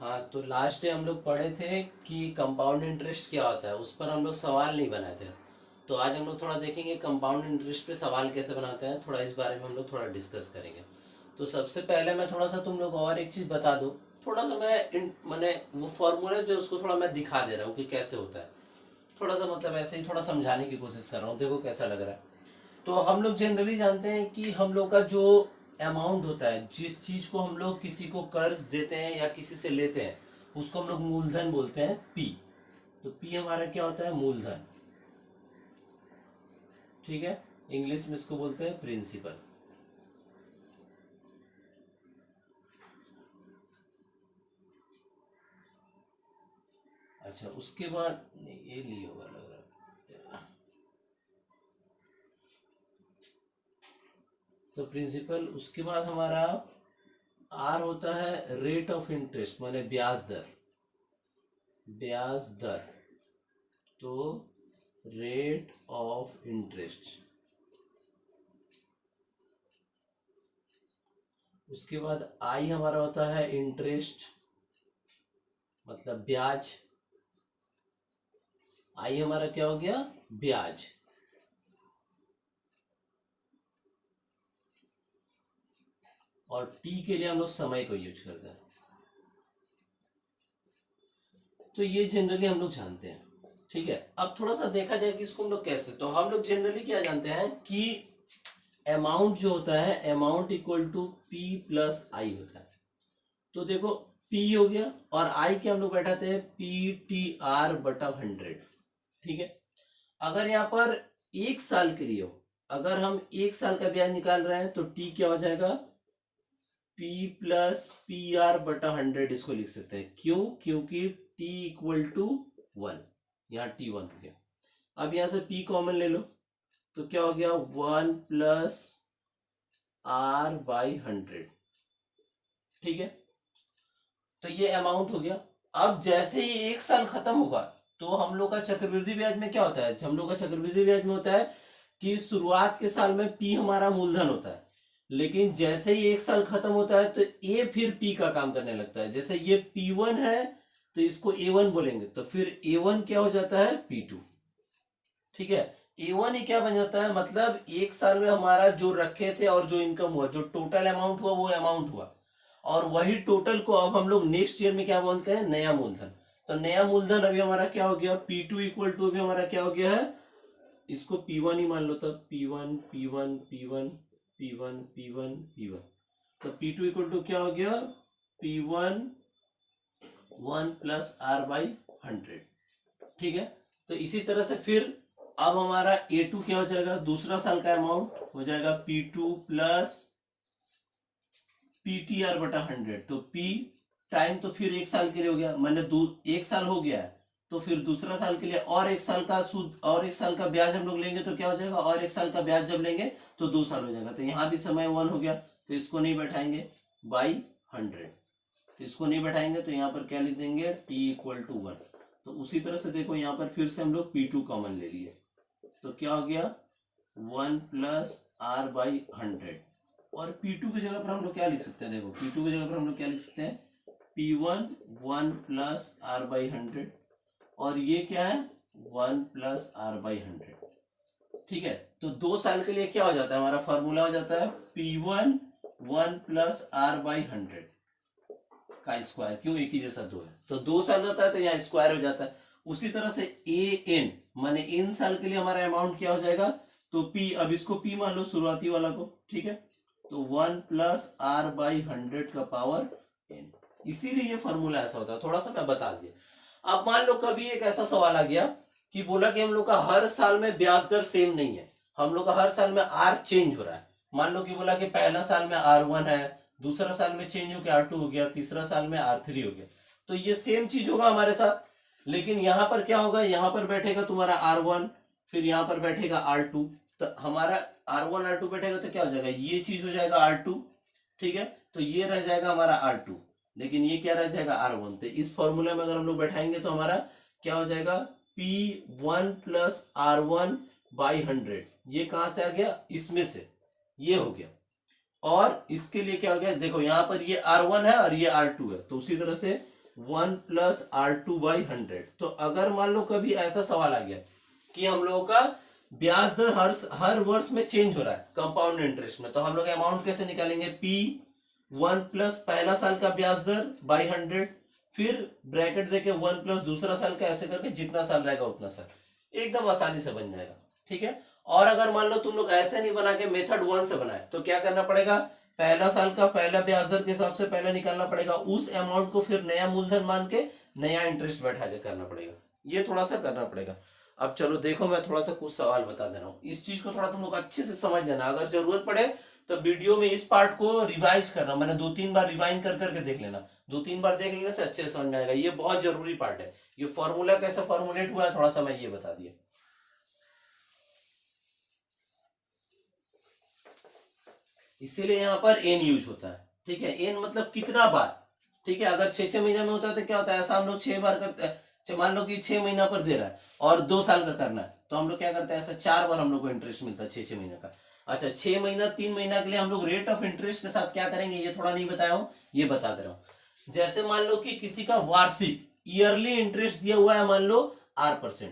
हाँ, तो last day हम लोग पढ़े थे कि कंपाउंड इंटरेस्ट क्या होता है, उस पर हम लोग सवाल नहीं बनाए थे। तो आज हम लोग थोड़ा देखेंगे कंपाउंड इंटरेस्ट पे सवाल कैसे बनाते हैं, थोड़ा इस बारे में हम लोग थोड़ा डिस्कस करेंगे। तो सबसे पहले मैं थोड़ा सा तुम लोग और एक चीज़ बता दूँ। थोड़ा सा मैंने वो फॉर्मूला जो उसको थोड़ा मैं दिखा दे रहा हूँ कि कैसे होता है। थोड़ा सा मतलब ऐसे ही थोड़ा समझाने की कोशिश कर रहा हूँ, देखो कैसा लग रहा है। तो हम लोग जनरली जानते हैं कि हम लोग का जो अमाउंट होता है, जिस चीज को हम लोग किसी को कर्ज देते हैं या किसी से लेते हैं, उसको हम लोग मूलधन बोलते हैं, पी। तो पी हमारा क्या होता है? मूलधन। ठीक है, इंग्लिश में इसको बोलते हैं प्रिंसिपल। अच्छा, उसके बाद नहीं, ये लियो होगा लग रहा है। तो प्रिंसिपल, उसके बाद हमारा आर होता है रेट ऑफ इंटरेस्ट, माने ब्याज दर। ब्याज दर, तो रेट ऑफ इंटरेस्ट। उसके बाद आई हमारा होता है इंटरेस्ट, मतलब ब्याज। आई हमारा क्या हो गया? ब्याज। और टी के लिए हम लोग समय को यूज करते हैं। तो ये जनरली हम लोग जानते हैं। ठीक है, अब थोड़ा सा देखा जाए कि इसको हम लोग कैसे, तो हम लोग जनरली क्या जानते हैं कि अमाउंट जो होता है, amount equal to P plus I होता है। तो देखो, पी हो गया और आई के हम लोग बैठाते हैं पी टी आर बटा 100। ठीक है, अगर यहाँ पर एक साल के लिए हो, अगर हम एक साल का ब्याज निकाल रहे हैं, तो टी क्या हो जाएगा? पी प्लस पी आर बटा 100 इसको लिख सकते हैं। क्यों? क्योंकि टी इक्वल टू 1, यहाँ टी 1 हो गया। अब यहां से पी कॉमन ले लो, तो क्या हो गया? 1 प्लस आर बाई 100। ठीक है, तो ये अमाउंट हो गया। अब जैसे ही एक साल खत्म होगा, तो हम लोग का चक्रवृद्धि ब्याज में क्या होता है? हम लोग का चक्रवृद्धि ब्याज में होता है कि शुरुआत के साल में पी हमारा मूलधन होता है, लेकिन जैसे ही एक साल खत्म होता है तो ए फिर पी का काम करने लगता है। जैसे ये P1 है, तो इसको A1 बोलेंगे, तो फिर A1 क्या हो जाता है? P2। ठीक है, A1 ही क्या बन जाता है? मतलब एक साल में हमारा जो रखे थे और जो इनकम हुआ, जो टोटल अमाउंट हुआ, वो अमाउंट हुआ। और वही टोटल को अब हम लोग नेक्स्ट ईयर में क्या बोलते हैं? नया मूलधन। तो नया मूलधन अभी हमारा क्या हो गया? P2 इक्वल टू अभी हमारा क्या हो गया है? इसको P1 ही मान लो, तब P1 P1 P1 P1 P1 P1। तो P2 इक्वल टू क्या हो गया? P1 1 plus R by 100। ठीक है, तो इसी तरह से फिर अब हमारा A2 क्या हो जाएगा? दूसरा साल का अमाउंट हो जाएगा P2 प्लस PTR बटा 100। तो P टाइम तो फिर एक साल के लिए हो गया, मैंने एक साल हो गया है, तो फिर दूसरा साल के लिए और एक साल का सूद और एक साल का ब्याज हम लोग लेंगे, तो क्या हो जाएगा? और एक साल का ब्याज जब लेंगे तो 2 साल हो जाएगा। तो यहाँ भी समय 1 हो गया, तो इसको नहीं बैठाएंगे बाई 100। तो इसको नहीं बैठाएंगे, तो यहाँ पर क्या लिख देंगे? T equal to 1। तो उसी तरह से देखो, यहाँ पर फिर से हम लोग P2 कॉमन ले लिए, तो क्या हो गया? 1 प्लस आर बाई 100। और P2 की जगह पर हम लोग क्या लिख सकते हैं? देखो, P2 की जगह पर हम लोग क्या लिख सकते हैं? P1 1 प्लस आर बाई 100, और ये क्या है? 1 प्लस आर बाई 100। ठीक है, तो 2 साल के लिए क्या हो जाता है? हमारा फॉर्मूला हो जाता है P1 1 प्लस आर बाई 100 का स्क्वायर। क्यों? एक ही जैसा दो है, तो 2 साल रहता है तो यहाँ स्क्वायर हो जाता है। उसी तरह से AN माने इन साल के लिए हमारा अमाउंट क्या हो जाएगा? तो P, अब इसको P मान लो शुरुआती वाला को। ठीक है, तो 1 प्लस आर बाई 100 का पावर n। इसीलिए ये फॉर्मूला ऐसा होता है, थोड़ा सा मैं बता दिया। अब मान लो कभी एक ऐसा सवाल आ गया कि बोला कि हम लोग का हर साल में ब्याज दर सेम नहीं है, हम लोग का हर साल में आर चेंज हो रहा है। मान लो कि बोला कि पहला साल में R1 है, दूसरा साल में चेंज होकर R2 हो गया, तीसरा साल में R3 हो गया। तो ये सेम चीज होगा हमारे साथ, लेकिन यहां पर क्या होगा? यहां पर बैठेगा तुम्हारा R1, फिर यहां पर बैठेगा R2। तो हमारा R1 R2 बैठेगा तो क्या हो जाएगा? ये चीज हो जाएगा R2। ठीक है, तो ये रह जाएगा हमारा R2, लेकिन ये क्या रह जाएगा? R1। तो इस फॉर्मूला में अगर हम लोग बैठाएंगे तो हमारा क्या हो जाएगा? P1 plus R1 by 100। ये कहां से आ गया? इसमें से, ये हो गया। और इसके लिए क्या हो गया? देखो, यहां पर ये R1 है और ये R2 है, तो उसी तरह से 1 प्लस R2/100। तो अगर मान लो कभी ऐसा सवाल आ गया कि हम लोगों का ब्याज दर हर वर्ष में चेंज हो रहा है कंपाउंड इंटरेस्ट में, तो हम लोग अमाउंट कैसे निकालेंगे? P1 प्लस पहला साल का ब्याज दर बाई 100, फिर ब्रैकेट देके 1 प्लस दूसरा साल का, ऐसे करके जितना साल रहेगा उतना साल, एकदम आसानी से बन जाएगा। ठीक है। और अगर मान लो तुम लोग ऐसे नहीं बना के मेथड 1 से बनाए तो क्या करना पड़ेगा? पहला साल का पहला ब्याज दर के हिसाब से पहले निकालना पड़ेगा, उस अमाउंट को फिर नया मूलधन मान के नया इंटरेस्ट बैठा के करना पड़ेगा। ये थोड़ा सा करना पड़ेगा। अब चलो देखो, मैं थोड़ा सा कुछ सवाल बता दे रहा हूँ, इस चीज को थोड़ा तुम लोग अच्छे से समझ लेना। अगर जरूरत पड़े तो वीडियो में इस पार्ट को रिवाइज करना, मैंने 2-3 बार रिवाइंड कर करके देख लेना, 2-3 बार देख लेने से अच्छे से समझ में आएगा। ये बहुत जरूरी पार्ट है। ये फॉर्मूला कैसे फॉर्मुलेट हुआ है थोड़ा सा मैं ये बता दिया। इसीलिए यहाँ पर एन यूज होता है। ठीक है। एन मतलब कितना बार। ठीक है। अगर 6-6 महीने में होता है तो क्या होता है, ऐसा हम लोग 6 बार करते हैं। मान लो कि 6 महीना पर दे रहा है और 2 साल का करना है, तो हम लोग क्या करते हैं, ऐसा 4 बार हम लोग को इंटरेस्ट मिलता है 6-6 महीने का। अच्छा, 6 महीना 3 महीना के लिए हम लोग रेट ऑफ इंटरेस्ट के साथ क्या करेंगे, ये थोड़ा नहीं बताया हूं, ये बता दे रहा हूं। जैसे मान लो कि किसी का वार्षिक ईयरली इंटरेस्ट दिया हुआ है, मान लो R%।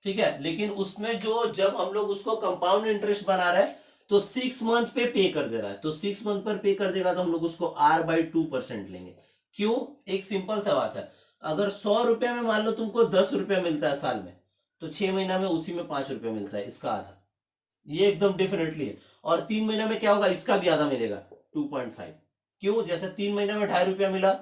ठीक है। लेकिन उसमें जो जब हम लोग उसको कंपाउंड इंटरेस्ट बना रहे हैं तो 6 मंथ पे कर दे रहा है, तो 6 मंथ पर पे कर देगा तो हम लोग उसको R/2% लेंगे। क्यों? एक सिंपल सा बात है, अगर 100 रुपए में मान लो तुमको 10 रुपया मिलता है साल में, तो 6 महीना में उसी में 5 रुपया मिलता है, इसका आधा। ये एकदम डेफिनेटली है। और 3 महीना में क्या होगा, इसका भी आधा मिलेगा 2.5। क्यों? जैसे 3 महीना में 2.5 रुपया मिला,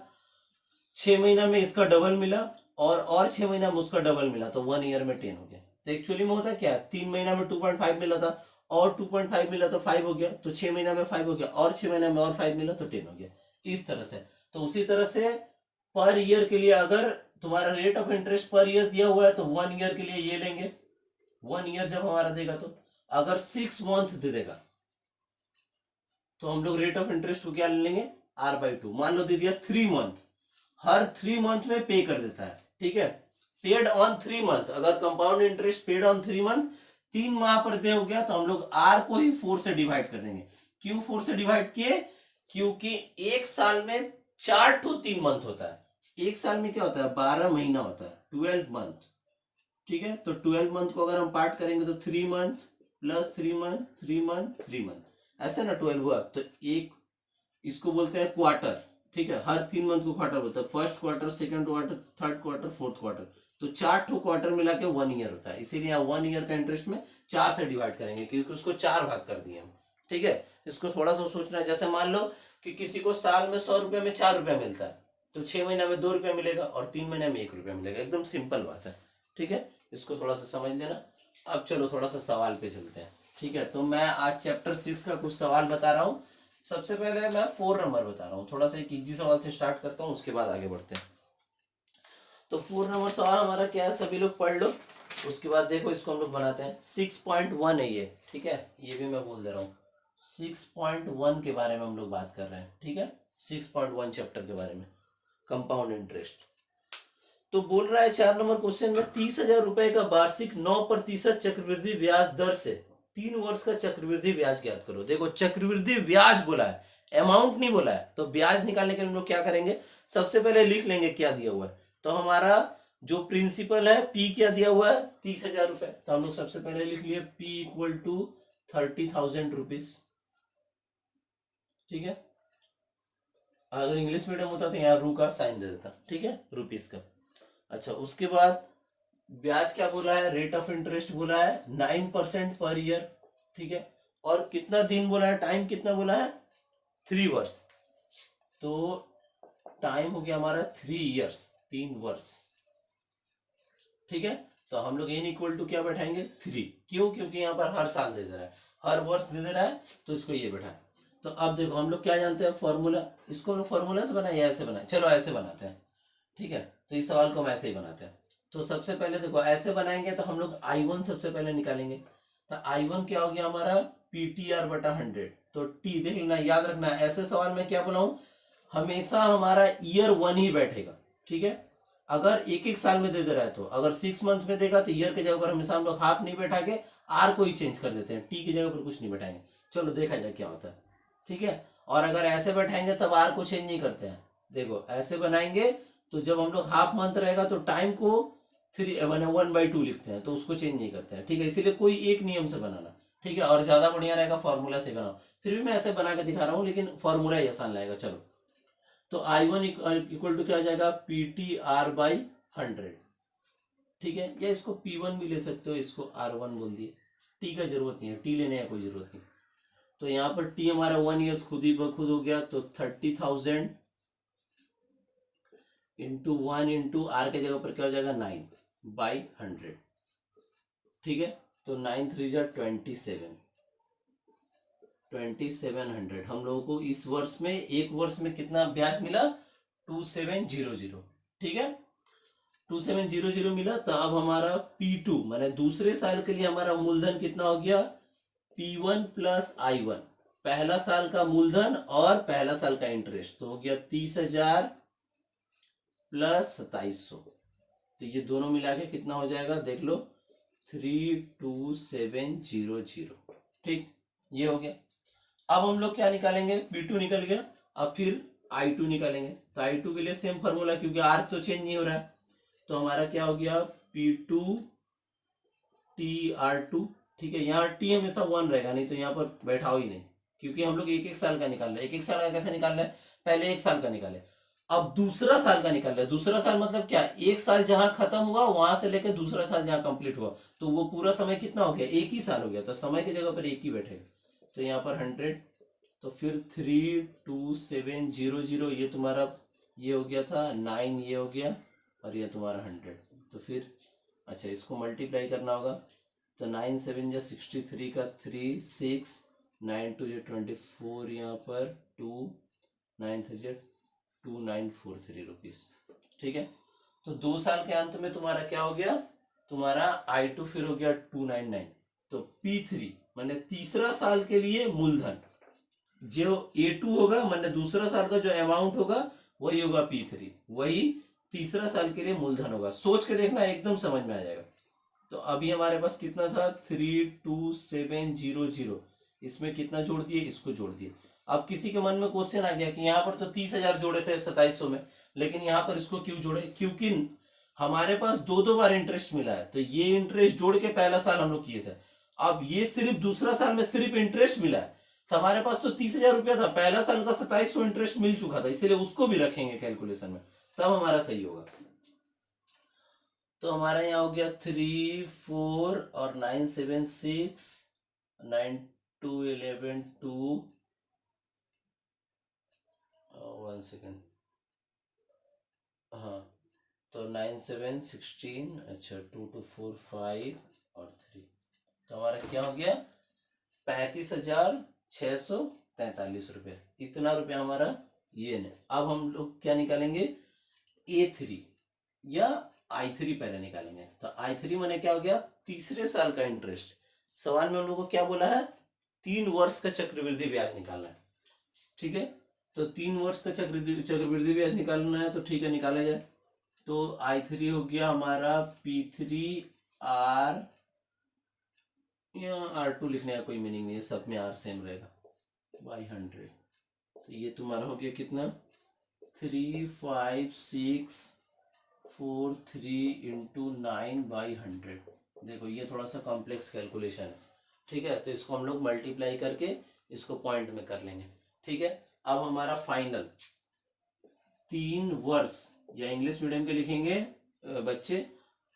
6 महीना में इसका डबल मिला, और 6 महीना में उसका डबल मिला, तो 1 ईयर में 10 हो गया। तो एक्चुअली में होता क्या है, 3 महीना में 2.5 मिला था और 2.5 मिला तो 5 हो गया, तो 6 महीना में 5 हो गया, और 6 महीना में और 5 मिला तो 10 हो गया। इस तरह से। तो उसी तरह से पर ईयर के लिए अगर तुम्हारा rate of interest per year दिया हुआ है तो 1 ईयर के लिए ये लेंगे। 1 ईयर जब हमारा देगा, तो अगर 6 मंथ दे देगा तो हम लोग रेट ऑफ इंटरेस्ट को क्या ले लेंगे, R/2। मान लो दे दिया 3 मंथ, हर 3 मंथ में पे कर देता है। ठीक है। पेड ऑन 3 मंथ, अगर compound interest paid on 3 month 3 माह पर दे हो गया तो हम लोग R को ही 4 से डिवाइड कर देंगे। क्यों 4 से डिवाइड किए? क्योंकि एक साल में 4 to 3 मंथ होता है। एक साल में क्या होता है, 12 महीना होता है, 12 मंथ। ठीक है। तो 12 मंथ को अगर हम पार्ट करेंगे तो 3 month plus 3 month, 3 month, 3 month, ऐसे ना 12 हुआ। तो एक इसको बोलते हैं क्वार्टर। ठीक है। हर 3 मंथ को क्वार्टर बोलते हैं, first quarter, second quarter, third quarter, fourth quarter. तो 4 ठो क्वार्टर मिला के 1 ईयर होता है। इसीलिए यहाँ 1 ईयर का इंटरेस्ट में 4 से डिवाइड करेंगे, क्योंकि उसको 4 भाग कर दिए हम। ठीक है। इसको थोड़ा सा सोचना है। जैसे मान लो कि किसी को साल में 100 रुपये में 4 रुपया मिलता है, तो 6 महीना में 2 रुपया मिलेगा और 3 महीना में 1 रुपया मिलेगा। एकदम सिंपल बात है। ठीक है। इसको थोड़ा सा समझ लेना। अब चलो थोड़ा सा सवाल पे चलते हैं। ठीक है। तो मैं आज चैप्टर 6 का कुछ सवाल बता रहा हूँ। सबसे पहले मैं 4 नंबर बता रहा हूँ, थोड़ा सा एक इजी सवाल से स्टार्ट करता हूँ, उसके बाद आगे बढ़ते हैं। तो 4 नंबर सवाल हमारा क्या है, सभी लोग पढ़ लो। उसके बाद देखो इसको हम लोग बनाते हैं। 6.1 है ये। ठीक है। ये भी मैं बोल दे रहा हूँ, 6.1 के बारे में हम लोग बात कर रहे हैं। ठीक है। 6.1 चैप्टर के बारे में, कंपाउंड इंटरेस्ट। तो बोल रहा है 4 नंबर क्वेश्चन में, 30,000 रुपए का वार्षिक 9% चक्रवृद्धि ब्याज दर से 3 वर्ष का चक्रवृद्धि ब्याज ज्ञात करो। देखो चक्रवृद्धि ब्याज बोला है, अमाउंट नहीं बोला है। तो ब्याज निकालने के लिए हम लोग क्या करेंगे, सबसे पहले लिख लेंगे क्या दिया हुआ है। तो हमारा जो प्रिंसिपल है P क्या दिया हुआ है, 30,000 रुपए। तो हम लोग सबसे पहले लिख लिए P = 30,000 रुपीज। ठीक है। अगर इंग्लिश मीडियम होता तो यहाँ रू का साइन दे देता। ठीक है, रुपीज का। अच्छा, उसके बाद ब्याज क्या बोला है, रेट ऑफ इंटरेस्ट बोला है 9% पर ईयर। ठीक है। और कितना दिन बोला है, टाइम कितना बोला है, 3 वर्ष। तो टाइम हो गया हमारा 3 इयर्स, 3 वर्ष। ठीक है। तो हम लोग n = क्या बैठाएंगे, 3। क्यों? क्योंकि यहाँ पर हर साल दे दे रहा है, हर वर्ष दे दे रहा है, तो इसको ये बैठा। तो अब देखो हम लोग क्या जानते हैं, फॉर्मूला। इसको हम लोग फॉर्मूला से बनाए या ऐसे बनाए, चलो ऐसे बनाते हैं। ठीक है। तो इस सवाल को हम ऐसे ही बनाते हैं। तो सबसे पहले देखो ऐसे बनाएंगे तो हम लोग I1 सबसे पहले निकालेंगे। तो I1 क्या हो गया हमारा, PTR/100। तो T देख लेना, याद रखना, ऐसे सवाल में क्या बोला हूं, हमेशा हमारा ईयर 1 ही बैठेगा। ठीक है। अगर एक एक साल में दे दे रहा है, तो अगर 6 मंथ में देगा तो ईयर की जगह पर हमेशा हम लोग हाफ नहीं बैठा के R को ही चेंज कर देते हैं, T की जगह पर कुछ नहीं बैठाएंगे। चलो देखा जाए क्या होता है। ठीक है। और अगर ऐसे बैठाएंगे तब R को चेंज नहीं करते हैं, देखो ऐसे बनाएंगे तो जब हम लोग हाफ मंथ रहेगा तो टाइम को 3 मैंने 1/2 लिखते हैं, तो उसको चेंज नहीं करते हैं, ठीक है। इसीलिए कोई एक नियम से बनाना, ठीक है। और ज्यादा बढ़िया रहेगा फॉर्मूला से बनाओ, फिर भी मैं ऐसे बना के दिखा रहा हूँ, लेकिन फॉर्मूला ही आसान लगेगा। चलो, तो I1 इक्वल टू क्या हो जाएगा, PT R/100, ठीक है। या इसको P1 भी ले सकते हो, इसको R1 बोल दिए, टी का जरूरत नहीं है, टी लेने का कोई जरूरत नहीं। तो यहाँ पर टी हमारा 1 ईयर्स खुद ही खुद हो गया, तो 30,000 इंटू 1 इंटू आर के जगह पर क्या हो जाएगा 9/100, ठीक है। तो 9 3 जा 2700 हम लोगों को इस वर्ष में, एक वर्ष में कितना ब्याज मिला, 2700, ठीक है। 2700 मिला। तो अब हमारा P2 माने दूसरे साल के लिए हमारा मूलधन कितना हो गया, P1 प्लस I1, पहला साल का मूलधन और पहला साल का इंटरेस्ट, तो हो गया 30,000 प्लस 2700। तो ये दोनों मिला के कितना हो जाएगा, देख लो, 32700, ठीक, ये हो गया। अब हम लोग क्या निकालेंगे, P2 निकल गया, अब फिर I2 निकालेंगे। तो I2 के लिए सेम फॉर्मूला, क्योंकि R तो चेंज नहीं हो रहा है, तो हमारा क्या हो गया, P2 TR2, ठीक है। यहाँ T हमेशा 1 रहेगा, नहीं तो यहाँ पर बैठाओ ही नहीं, क्योंकि हम लोग एक एक साल का निकाल रहे हैं। एक एक साल का कैसे निकाल रहे हैं, पहले एक साल का निकाले, अब दूसरा साल का निकाल रहे हैं। दूसरा साल मतलब क्या, एक साल जहां खत्म हुआ वहां से लेकर दूसरा साल जहां कंप्लीट हुआ, तो वो पूरा समय कितना हो गया, एक ही साल हो गया, तो समय की जगह पर एक ही बैठेगा। तो यहाँ पर 100, तो फिर 32700, ये तुम्हारा ये हो गया था 9, ये हो गया, और ये तुम्हारा 100। तो फिर अच्छा, इसको मल्टीप्लाई करना होगा, तो 9 7 जा 63 का 3 6, 9 2 जा 24, यहाँ पर 2, 9 3 जा 2943 रुपीज, ठीक है। तो 2 साल के अंत में तुम्हारा क्या हो गया, तुम्हारा I2 फिर हो गया 299। तो P3 मैंने तीसरा साल के लिए मूलधन, जो A2 होगा मैंने दूसरा साल का जो अमाउंट होगा वही होगा P3, वही तीसरा साल के लिए मूलधन होगा। सोच के देखना, एकदम समझ में आ जाएगा। तो अभी हमारे पास कितना था, 32700, इसमें कितना जोड़ दिए, इसको जोड़ दिए। अब किसी के मन में क्वेश्चन आ गया कि यहाँ पर तो 30,000 जोड़े थे 2700 में, लेकिन यहाँ पर इसको क्यों जोड़े, क्योंकि हमारे पास दो दो बार इंटरेस्ट मिला है, तो ये इंटरेस्ट जोड़ के पहला साल हम लोग किए थे। अब ये सिर्फ दूसरा साल में सिर्फ इंटरेस्ट मिला है, तो हमारे पास तो 30,000 रुपया था, पहला साल का 2700 इंटरेस्ट मिल चुका था, इसलिए उसको भी रखेंगे कैलकुलेशन में, तब हमारा सही होगा। तो हमारा यहाँ हो गया 3 4 और 9 7 6, 9 2 11 2, 1 सेकेंड, हाँ, तो 9 7 16, अच्छा 2 2 4 5 और 3, तो हमारा क्या हो गया, 35,643 रुपये, इतना रुपया हमारा ये नहीं। अब हम लोग क्या निकालेंगे, A3 या I3 पहले निकालेंगे। तो I3 मैंने क्या हो गया, तीसरे साल का इंटरेस्ट। सवाल में हम लोग को क्या बोला है, 3 वर्ष का चक्रवृद्धि ब्याज निकालना है, ठीक है। तो 3 वर्ष का चक्रवृद्धि ब्याज निकालना है, तो ठीक है, निकाला जाए। तो I3 हो गया हमारा P3R, यहाँ R2 लिखने का कोई मीनिंग नहीं है, सब में R सेम रहेगा, by100। तो ये तुम्हारा हो गया कितना, 35643 इंटू 9/100। देखो ये थोड़ा सा कॉम्प्लेक्स कैलकुलेशन है, ठीक है। तो इसको हम लोग मल्टीप्लाई करके इसको पॉइंट में कर लेंगे, ठीक है। अब हमारा फाइनल 3 वर्ष, या इंग्लिश मीडियम के लिखेंगे बच्चे,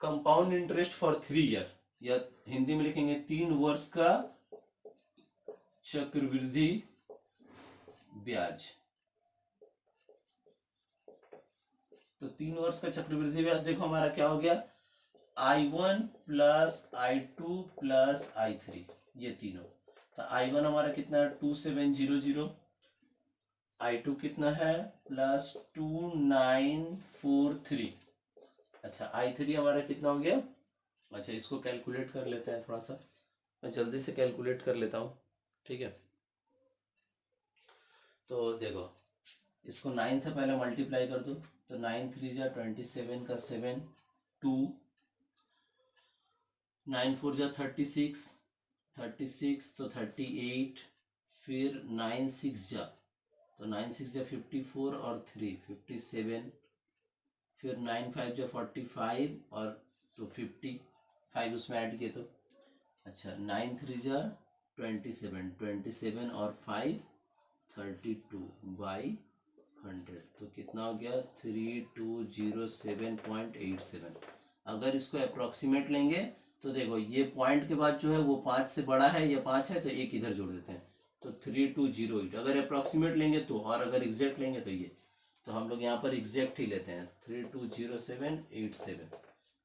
कंपाउंड इंटरेस्ट फॉर 3 ईयर, या हिंदी में लिखेंगे 3 वर्ष का चक्रवृद्धि ब्याज। तो 3 वर्ष का चक्रवृद्धि ब्याज देखो हमारा क्या हो गया, I1 plus I2 plus I3, ये तीनों। तो I1 हमारा कितना है 2700, I2 कितना है प्लस 2943, अच्छा I3 हमारा कितना हो गया, अच्छा इसको कैलकुलेट कर लेते हैं, थोड़ा सा मैं जल्दी से कैलकुलेट कर लेता हूँ, ठीक है। तो देखो इसको 9 से पहले मल्टीप्लाई कर दो, तो 9 3 जा 27 का 7, 2, 9 4 जा 36 तो 38, फिर 9 6 जा, तो 9 6 जा 54 और 3 57, फिर 9 5 जा 45 और तो 55 उसमें ऐड किए तो अच्छा 9 3 जा 27 और 5 32 बाई 100, तो कितना हो गया 3207.87। अगर इसको अप्रोक्सीमेट लेंगे तो देखो ये पॉइंट के बाद जो है वो 5 से बड़ा है या 5 है तो एक इधर जोड़ देते हैं, तो 3208 अगर अप्रोक्सीमेट लेंगे तो, और अगर एग्जैक्ट लेंगे तो ये, तो हम लोग यहाँ पर एग्जैक्ट ही लेते हैं 320787।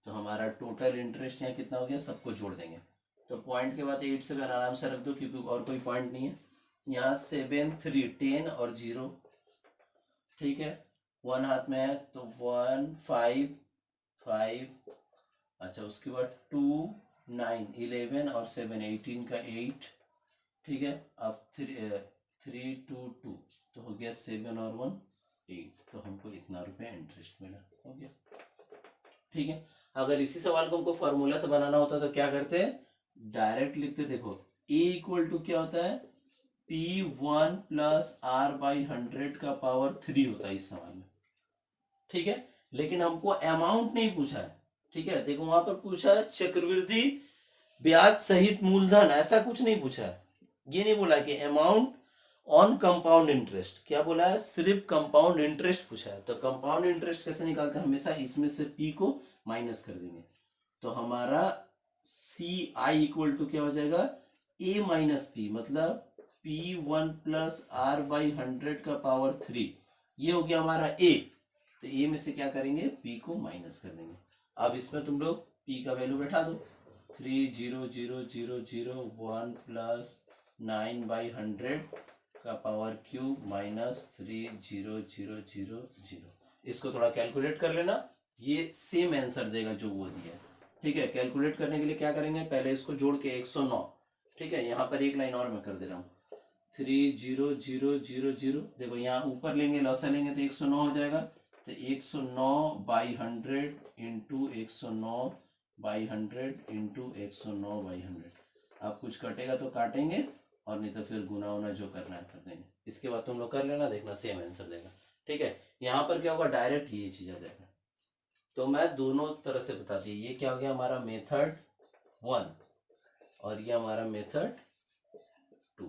तो हमारा टोटल इंटरेस्ट यहाँ कितना हो गया, सबको जोड़ देंगे तो पॉइंट के बाद 87 आराम से रख दो क्योंकि और कोई पॉइंट नहीं है। यहाँ 7 3 10 और 0, ठीक है, 1 हाथ में है तो 1 5 5, अच्छा उसके बाद 2 9 11 और 7 18 का 8, ठीक है, अब 3 2 2 तो हो गया 7 और 1 8, तो हमको इतना रुपये इंटरेस्ट मिला, हो गया। ठीक है, अगर इसी सवाल को हमको फॉर्मूला से बनाना होता तो क्या करते, डायरेक्ट लिखते, देखो a इक्वल टू क्या होता है P1 प्लस R बाई 100 का पावर 3 होता है इस सवाल में, ठीक है, लेकिन हमको अमाउंट नहीं पूछा है, ठीक है, देखो वहां पर पूछा है चक्रवृद्धि ब्याज सहित मूलधन, ऐसा कुछ नहीं पूछा है, ये नहीं बोला कि अमाउंट ऑन कंपाउंड इंटरेस्ट, क्या बोला है, सिर्फ कंपाउंड इंटरेस्ट पूछा है। तो कंपाउंड इंटरेस्ट कैसे निकालते हैं, हमेशा इसमें से p को माइनस कर देंगे, तो हमारा CI इक्वल टू क्या हो जाएगा a माइनस पी, मतलब P1 प्लस R बाई 100 का पावर 3, ये हो गया हमारा a, तो a में से क्या करेंगे p को माइनस कर देंगे। अब इसमें तुम लोग p का वैल्यू बैठा दो, 3000001 प्लस 9 बाई 100 का पावर क्यूब माइनस 30000, इसको थोड़ा कैलकुलेट कर लेना, ये सेम आंसर देगा जो वो दिया है, ठीक है। कैलकुलेट करने के लिए क्या करेंगे, पहले इसको जोड़ के 109, ठीक है, यहाँ पर एक लाइन और मैं कर दे रहा हूँ 30000, देखो यहाँ ऊपर लेंगे लौसा लेंगे तो 109 हो जाएगा, तो 109 by 100 into 109 by 100 into 109 by 100, अब कुछ कटेगा तो काटेंगे और नहीं तो फिर गुना उना जो करना है कर देंगे। इसके बाद तुम लोग कर लेना, देखना सेम आंसर देगा, ठीक है। यहाँ पर क्या होगा, डायरेक्ट ये चीज आ जाएगा, तो मैं दोनों तरह से बता दिया, ये क्या हो गया हमारा मेथड 1 और ये हमारा मेथड 2,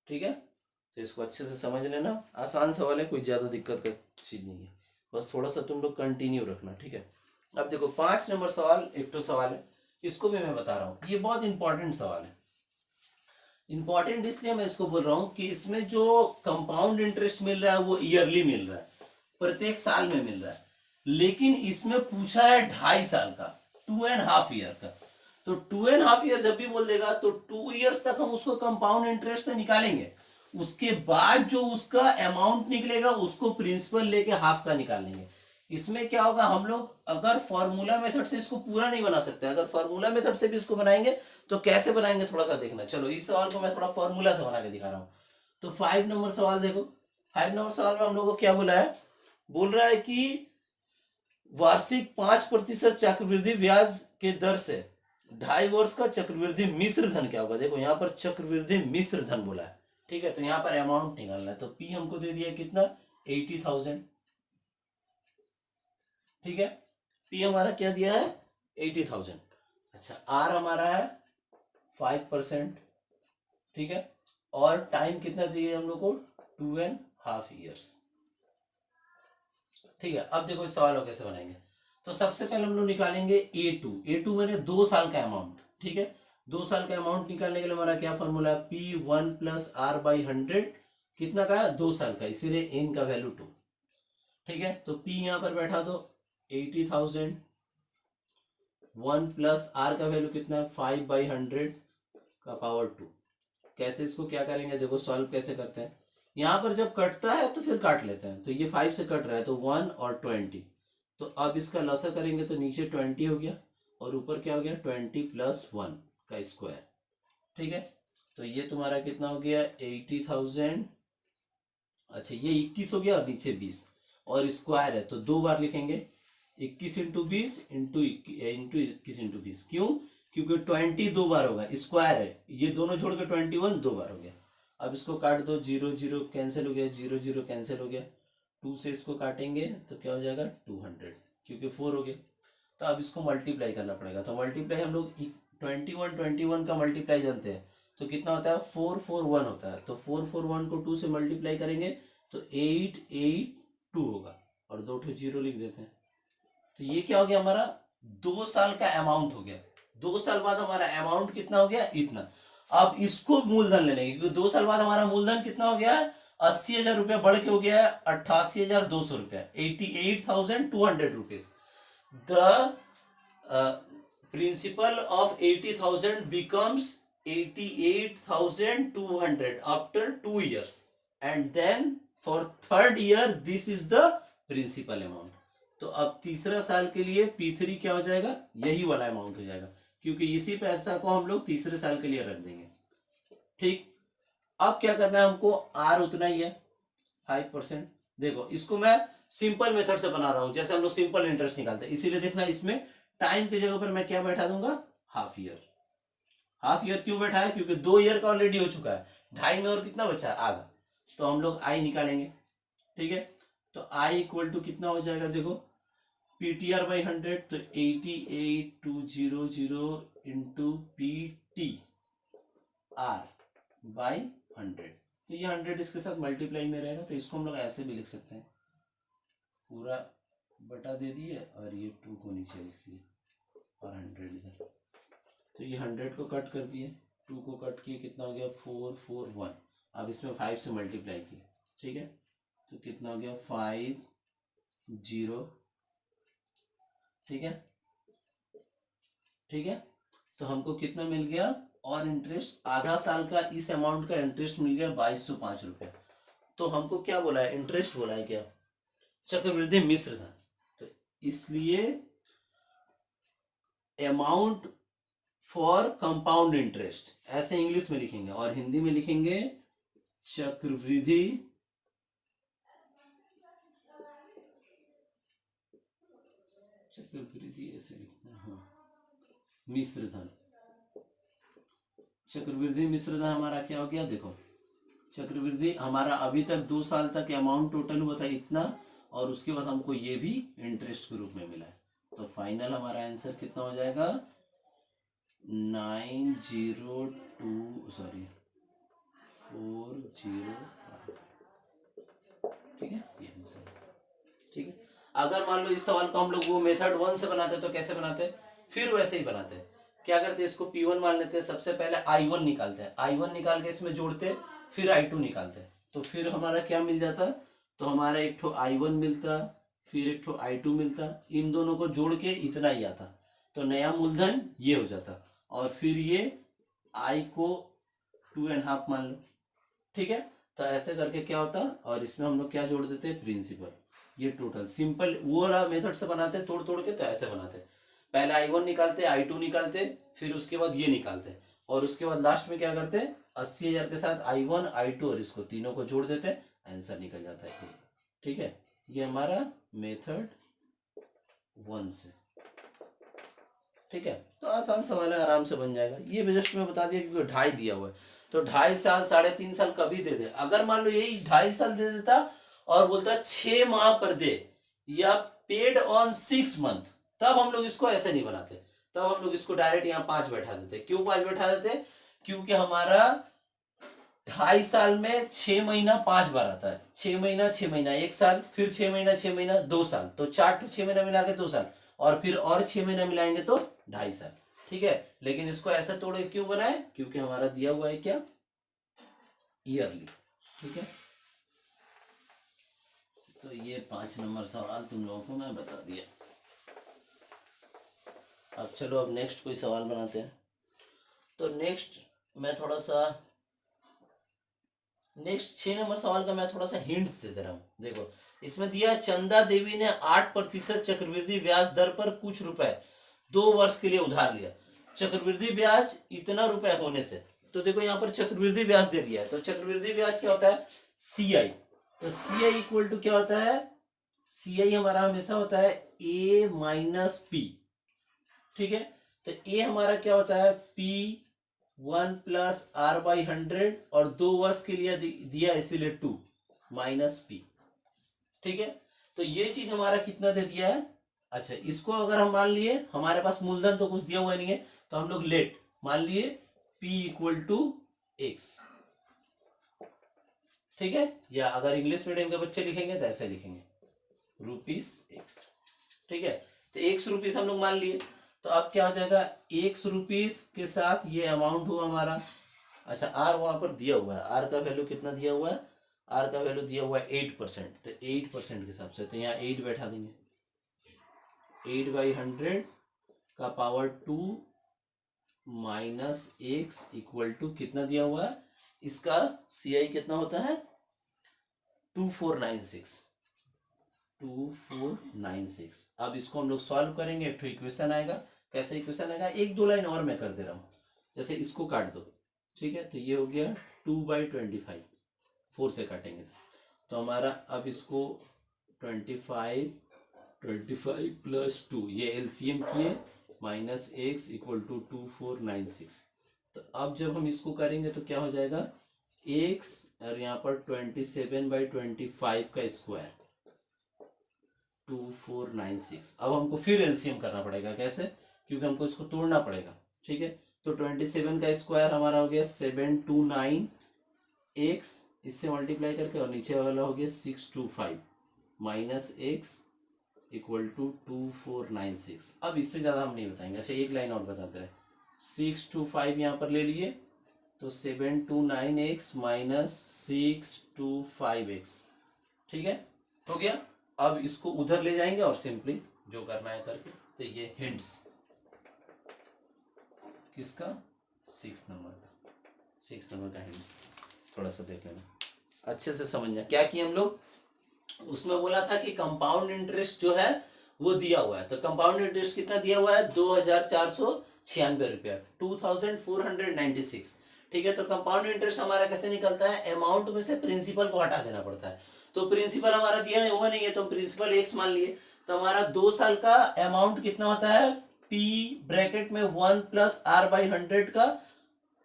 ठीक है। तो इसको अच्छे से समझ लेना, आसान सवाल है, कोई ज्यादा दिक्कत का चीज नहीं है, बस थोड़ा सा तुम लोग कंटिन्यू रखना, ठीक है। अब देखो 5 नंबर सवाल, एक तो सवाल है, इसको भी मैं बता रहा हूँ, ये बहुत इंपॉर्टेंट सवाल है। इंपॉर्टेंट इसलिए मैं इसको बोल रहा हूँ कि इसमें जो कंपाउंड इंटरेस्ट मिल रहा है वो ईयरली मिल रहा है, प्रत्येक साल में मिल रहा है, लेकिन इसमें पूछा है 2.5 साल का, 2.5 ईयर का, तो 2.5 ईयर जब भी बोल देगा तो 2 ईयर्स तक हम उसको कंपाउंड इंटरेस्ट से निकालेंगे, उसके बाद जो उसका अमाउंट निकलेगा उसको प्रिंसिपल लेके हाफ का निकालेंगे। इसमें क्या होगा, हम लोग अगर फॉर्मूला मेथड से इसको पूरा नहीं बना सकते, अगर फॉर्मूला मेथड से भी इसको बनाएंगे तो कैसे बनाएंगे थोड़ा सा देखना। चलो इस सवाल को मैं थोड़ा फॉर्मूला से बना के दिखा रहा हूं। तो 5 नंबर सवाल देखो, 5 नंबर सवाल में हम लोग को क्या बोला है, बोल रहा है कि वार्षिक 5% चक्रवृद्धि ब्याज के दर से 2.5 वर्ष का चक्रवृद्धि मिश्र धन क्या होगा। देखो यहाँ पर चक्रवृद्धि मिश्र धन बोला है, ठीक है, तो यहाँ पर अमाउंट निकालना है, तो पी हमको दे दिया कितना 80,000, ठीक है, पी हमारा क्या दिया है 80,000। अच्छा आर हमारा है 5%, ठीक है, और टाइम कितना दिए हम लोग को 2.5 ईयर्स, ठीक है। अब देखो इस सवाल को कैसे बनाएंगे, तो सबसे पहले हम लोग निकालेंगे A2 मैंने 2 साल का अमाउंट, ठीक है, 2 साल का अमाउंट निकालने के लिए हमारा क्या फॉर्मूला है, P1 प्लस R बाई 100, कितना का है 2 साल का, इसीलिए n का वैल्यू 2, ठीक है, तो P यहां पर बैठा दो 80,000, 1 प्लस R का वैल्यू कितना है 5 बाई 100 का पावर 2। कैसे इसको क्या करेंगे, देखो सॉल्व कैसे करते हैं, यहाँ पर जब कटता है तो फिर काट लेते हैं, तो ये 5 से कट रहा है तो 1 और 20, तो अब इसका लसा करेंगे तो नीचे 20 हो गया और ऊपर क्या हो गया 20 प्लस 1 का स्क्वायर, ठीक है, तो ये तुम्हारा कितना हो गया 80,000, अच्छा ये 21 हो गया और नीचे 20 और स्क्वायर है तो 2 बार लिखेंगे 21 इंटू 20 इंटू 21 इंटू 20, क्यों, क्योंकि 20 2 बार होगा, स्क्वायर है, ये दोनों जोड़ के 21 2 बार हो गया। अब इसको काट दो, 0 0 कैंसिल हो गया, 0 0 कैंसिल हो गया, 2 से इसको काटेंगे तो क्या हो जाएगा 200, क्योंकि 4 हो गया। तो अब इसको मल्टीप्लाई करना पड़ेगा, तो मल्टीप्लाई हम लोग 21 का मल्टीप्लाई जानते हैं, तो कितना होता है 441 होता है, तो 441 को 2 से मल्टीप्लाई करेंगे तो 882 होगा, और 2 जीरो लिख देते हैं। तो ये क्या हो गया हमारा 2 साल का अमाउंट हो गया। 2 साल बाद हमारा अमाउंट कितना हो गया इतना। अब इसको मूलधन ले लेंगे, क्योंकि 2 साल बाद हमारा मूलधन कितना हो गया है 80,000 रुपया बढ़ के हो गया है 88,200 रुपया, 88,200 rupees. The principal of 80,000 becomes 88,200 after 2 years, and then for third year this is the principal amount। तो अब तीसरा साल के लिए P3 क्या हो जाएगा, यही वाला अमाउंट हो जाएगा, क्योंकि इसी पैसा को हम लोग तीसरे साल के लिए रख देंगे। ठीक, अब क्या करना है हमको, R उतना ही है 5%। देखो इसको मैं सिंपल मेथड से बना रहा हूं, जैसे हम लोग सिंपल इंटरेस्ट निकालते हैं, इसीलिए देखना इसमें टाइम की जगह पर मैं क्या बैठा दूंगा, हाफ ईयर। हाफ ईयर क्यों बैठा है, क्योंकि 2 ईयर का ऑलरेडी हो चुका है, 2.5 में और कितना बचा है आधा, तो हम लोग आई निकालेंगे। ठीक है, तो आई इक्वल टू कितना हो जाएगा, देखो PTR बाई 100, तो 88,200 इंटू PTR बाई 100, तो ये 100 इसके साथ मल्टीप्लाई में रहेगा, तो इसको हम लोग ऐसे भी लिख सकते हैं, पूरा बटा दे दिए और ये 2 को नीचे लिख दिए और 100 इधर, तो ये 100 को कट कर दिए, 2 को कट किए, कितना हो गया 441। अब इसमें 5 से मल्टीप्लाई किए, ठीक है, तो कितना हो गया 50, ठीक है। ठीक है, तो हमको कितना मिल गया, और इंटरेस्ट आधा साल का इस अमाउंट का इंटरेस्ट मिल गया 2205 रुपया। तो हमको क्या बोला है, इंटरेस्ट बोला है क्या, चक्रवृद्धि मिश्र था, तो इसलिए अमाउंट फॉर कंपाउंड इंटरेस्ट ऐसे इंग्लिश में लिखेंगे, और हिंदी में लिखेंगे चक्रवृद्धि ऐसे लिखना है, हाँ, मिश्रधन। चक्रवृद्धि मिश्रधन हमारा क्या हो गया, देखो चक्रवृद्धि हमारा अभी तक 2 साल तक अमाउंट टोटल हुआ था इतना, और उसके बाद हमको ये भी इंटरेस्ट के रूप में मिला है, तो फाइनल हमारा आंसर कितना हो जाएगा 405। ठीक है, ये आंसर। ठीक है, अगर मान लो इस सवाल को हम लोग वो मेथड 1 से बनाते तो कैसे बनाते, फिर वैसे ही बनाते हैं। क्या करते, इसको P1 मान लेते हैं, सबसे पहले I1 निकालते हैं, I1 निकाल के इसमें जोड़ते, फिर I2 निकालते हैं, तो फिर हमारा क्या मिल जाता, तो हमारा एक ठो I1 मिलता, फिर एक ठो I2 मिलता, इन दोनों को जोड़ के इतना ही आता, तो नया मूलधन ये हो जाता, और फिर ये I को 2.5 मान लो। ठीक है, तो ऐसे करके क्या होता, और इसमें हम लोग क्या जोड़ देते हैं, प्रिंसिपल। ये टोटल सिंपल वो वाला मेथड से बनाते हैं तोड़ तोड़ के, तो ऐसे बनाते हैं, पहले I1 निकालते, I2 निकालते, फिर उसके बाद ये निकालते, और उसके बाद लास्ट में क्या करते, 80,000 के साथ I1 I2 और इसको तीनों को जोड़ देते, आंसर निकल जाता है। ठीक है, ये हमारा मेथड 1 से। ठीक है, तो आसान सवाल है, आराम से बन जाएगा। ये भी जस्ट मैं बता दिया क्योंकि 2.5 दिया हुआ है, तो 2.5 साल 3.5 साल कभी दे दे, अगर मान लो यही 2.5 साल दे देता और बोलता 6 माह पर दे, या पेड ऑन 6 मंथ, तब हम लोग इसको ऐसे नहीं बनाते, तब हम लोग इसको डायरेक्ट यहाँ 5 बैठा देते। क्यों 5 बैठा देते, क्योंकि हमारा 2.5 साल में 6 महीना 5 बार आता है, 6 महीना 6 महीना 1 साल, फिर 6 महीना 6 महीना 2 साल, तो 4 to 6 महीना मिला के 2 साल, और फिर और 6 महीना मिलाएंगे तो 2.5 साल। ठीक है, लेकिन इसको ऐसा तोड़े क्यों बनाए, क्योंकि हमारा दिया हुआ है क्या, ईयरली। ठीक है, तो ये 5 नंबर सवाल तुम लोगों को मैं बता दिया। अब चलो, अब नेक्स्ट कोई सवाल बनाते हैं। तो नेक्स्ट 6 नंबर सवाल का मैं थोड़ा सा हिंट्स दे दे रहा हूँ। देखो इसमें दिया, चंदा देवी ने 8% चक्रवृद्धि ब्याज दर पर कुछ रुपए 2 वर्ष के लिए उधार लिया, चक्रवृद्धि ब्याज इतना रुपए होने से, तो देखो यहाँ पर चक्रवृद्धि ब्याज दे दिया है, तो चक्रवृद्धि ब्याज क्या होता है CI, तो CI इक्वल टू क्या होता है, CI हमारा हमेशा होता है A माइनस P। ठीक है, तो A हमारा क्या होता है P 1 प्लस आर बाई 100 और 2 वर्ष के लिए दिया इसीलिए 2 माइनस पी। ठीक है, तो ये चीज हमारा कितना दे दिया है। अच्छा, इसको अगर हम मान लिए हमारे पास मूलधन तो कुछ दिया हुआ नहीं है, तो हम लोग लेट मान लिए p इक्वल टू एक्स। ठीक है, या अगर इंग्लिश मीडियम के बच्चे लिखेंगे तो ऐसे लिखेंगे रुपीस एक्स। ठीक है, तो एक्स रुपीस हम लोग मान लिए, तो अब क्या हो जाएगा, एक्स रुपीस के साथ ये अमाउंट हुआ हमारा। अच्छा, आर वहां पर दिया हुआ है, आर का वैल्यू कितना दिया हुआ है, आर का वैल्यू दिया हुआ है 8%, तो 8% के हिसाब से तो यहाँ 8 बैठा देंगे। 8/100 का power 2 minus x equal to कितना दिया हुआ है, इसका CI कितना होता है 2496। 2496। अब इसको हम लोग सॉल्व करेंगे, एक तो इक्वेशन आएगा। कैसे इक्वेशन आएगा, एक दो लाइन और मैं कर दे रहा हूँ, जैसे इसको काट दो। ठीक है, तो ये हो गया 2/25, 4 से काटेंगे तो हमारा, अब इसको 25 प्लस 2 ये एलसीएम किए, माइनस एक्स इक्वल टू 2496। तो अब जब हम इसको करेंगे तो क्या हो जाएगा, एक्स और यहाँ पर 27/25 का स्क्वायर 2496। अब हमको फिर एलसीएम करना पड़ेगा, कैसे, क्योंकि हमको इसको तोड़ना पड़ेगा। ठीक है, तो 27 का स्क्वायर हमारा हो गया 729 एक्स, इससे मल्टीप्लाई करके, और नीचे वाला हो गया 625 माइनस एक्स इक्वल टू 2496। अब इससे ज़्यादा हम नहीं बताएंगे। अच्छा, एक लाइन और बताते रहे, 625 यहाँ पर ले लिए, तो 729x माइनस 625x। ठीक है, हो गया। अब इसको उधर ले जाएंगे और सिंपली जो करना है करके, तो ये हिंट्स किसका, 6 नंबर का हिंट्स थोड़ा सा देख लेना, अच्छे से समझना क्या किया हम लोग। उसमें बोला था कि कंपाउंड इंटरेस्ट जो है वो दिया हुआ है, तो कंपाउंड इंटरेस्ट कितना दिया हुआ है, 2496 रुपया, 2496। ठीक है, तो कंपाउंड इंटरेस्ट हमारा कैसे निकलता है, अमाउंट में से प्रिंसिपल को हटा देना पड़ता है। तो प्रिंसिपल हमारा दिया हुआ नहीं है, तो प्रिंसिपल एक्स मान लिए, तो हमारा 2 साल का अमाउंट कितना होता है, पी ब्रैकेट में 1 प्लस आर बाई 100 का